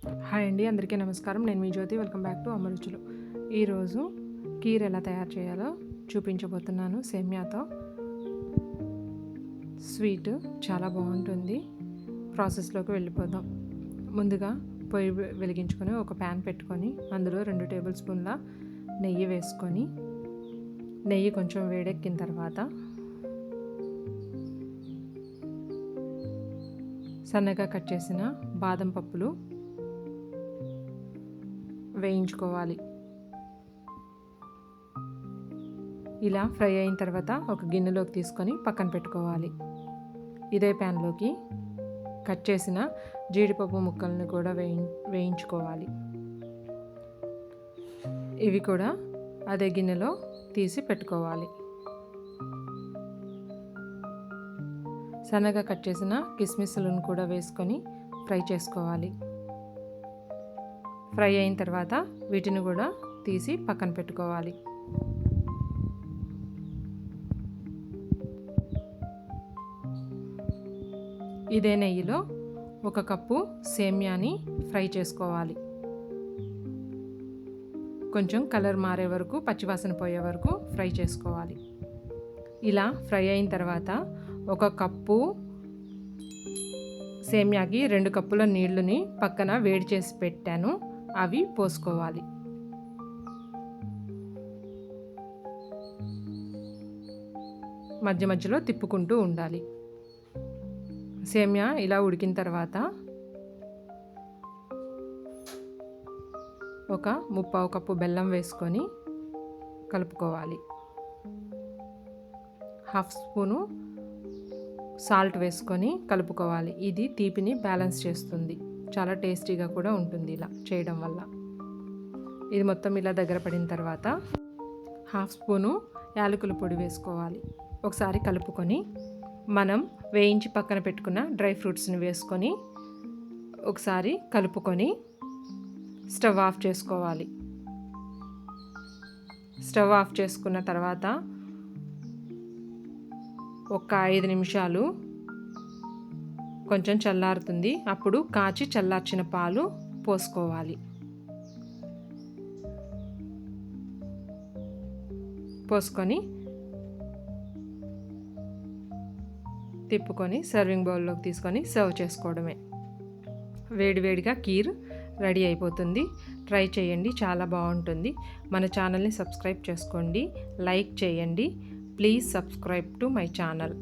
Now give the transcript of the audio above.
Hi అండి, అందరికీ నమస్కారం. నేను మీ జ్యోతి. వెల్కమ్ బ్యాక్ టు అమ్మ రుచులు. ఈరోజు కీర్ ఎలా తయారు చేయాలో చూపించబోతున్నాను. సేమ్యాతో స్వీట్ చాలా బాగుంటుంది. ప్రాసెస్లోకి వెళ్ళిపోదాం. ముందుగా పొయ్యి వెలిగించుకొని ఒక ప్యాన్ పెట్టుకొని అందులో 2 టేబుల్ స్పూన్ల నెయ్యి వేసుకొని, నెయ్యి కొంచెం వేడెక్కిన తర్వాత సన్నగా కట్ చేసిన బాదం పప్పులు వేయించుకోవాలి. ఇలా ఫ్రై అయిన తర్వాత ఒక గిన్నెలోకి తీసుకొని పక్కన పెట్టుకోవాలి. ఇదే ప్యాన్లోకి కట్ చేసిన జీడిపప్పు ముక్కలను కూడా వేయించుకోవాలి. ఇవి కూడా అదే గిన్నెలో తీసి పెట్టుకోవాలి. సన్నగా కట్ చేసిన కిస్మిస్లను కూడా వేసుకొని ఫ్రై చేసుకోవాలి. ఫ్రై అయిన తర్వాత వీటిని కూడా తీసి పక్కన పెట్టుకోవాలి. ఇదే నెయ్యిలో 1 కప్పు సేమ్యాని ఫ్రై చేసుకోవాలి. కొంచెం కలర్ మారే వరకు, పచ్చివాసన పోయే వరకు ఫ్రై చేసుకోవాలి. ఇలా ఫ్రై అయిన తర్వాత 1 కప్పు సేమ్యాకి 2 కప్పుల నీళ్ళని పక్కన వేడి చేసి పెట్టాను. అవి పోసుకోవాలి. మధ్య మధ్యలో తిప్పుకుంటూ ఉండాలి. సేమ్యా ఇలా ఉడికిన తర్వాత ఒక 1/2 కప్పు బెల్లం వేసుకొని కలుపుకోవాలి. 1/2 స్పూను సాల్ట్ వేసుకొని కలుపుకోవాలి. ఇది తీపిని బ్యాలెన్స్ చేస్తుంది. చాలా టేస్టీగా కూడా ఉంటుంది ఇలా చేయడం వల్ల. ఇది మొత్తం ఇలా దగ్గర పడిన తర్వాత 1/2 స్పూను యాలకుల పొడి వేసుకోవాలి. ఒకసారి కలుపుకొని మనం వేయించి పక్కన పెట్టుకున్న డ్రై ఫ్రూట్స్ని వేసుకొని ఒకసారి కలుపుకొని స్టవ్ ఆఫ్ చేసుకోవాలి. స్టవ్ ఆఫ్ చేసుకున్న తర్వాత ఒక 5 నిమిషాలు కొంచెం చల్లారుతుంది. అప్పుడు కాచి చల్లార్చిన పాలు పోసుకోవాలి. పోసుకొని తిప్పుకొని సర్వింగ్ బౌల్లోకి తీసుకొని సర్వ్ చేసుకోవడమే. వేడివేడిగా కీర్ రెడీ అయిపోతుంది. ట్రై చేయండి, చాలా బాగుంటుంది. మన ఛానల్ని సబ్స్క్రైబ్ చేసుకోండి, లైక్ చేయండి. Please subscribe to my channel.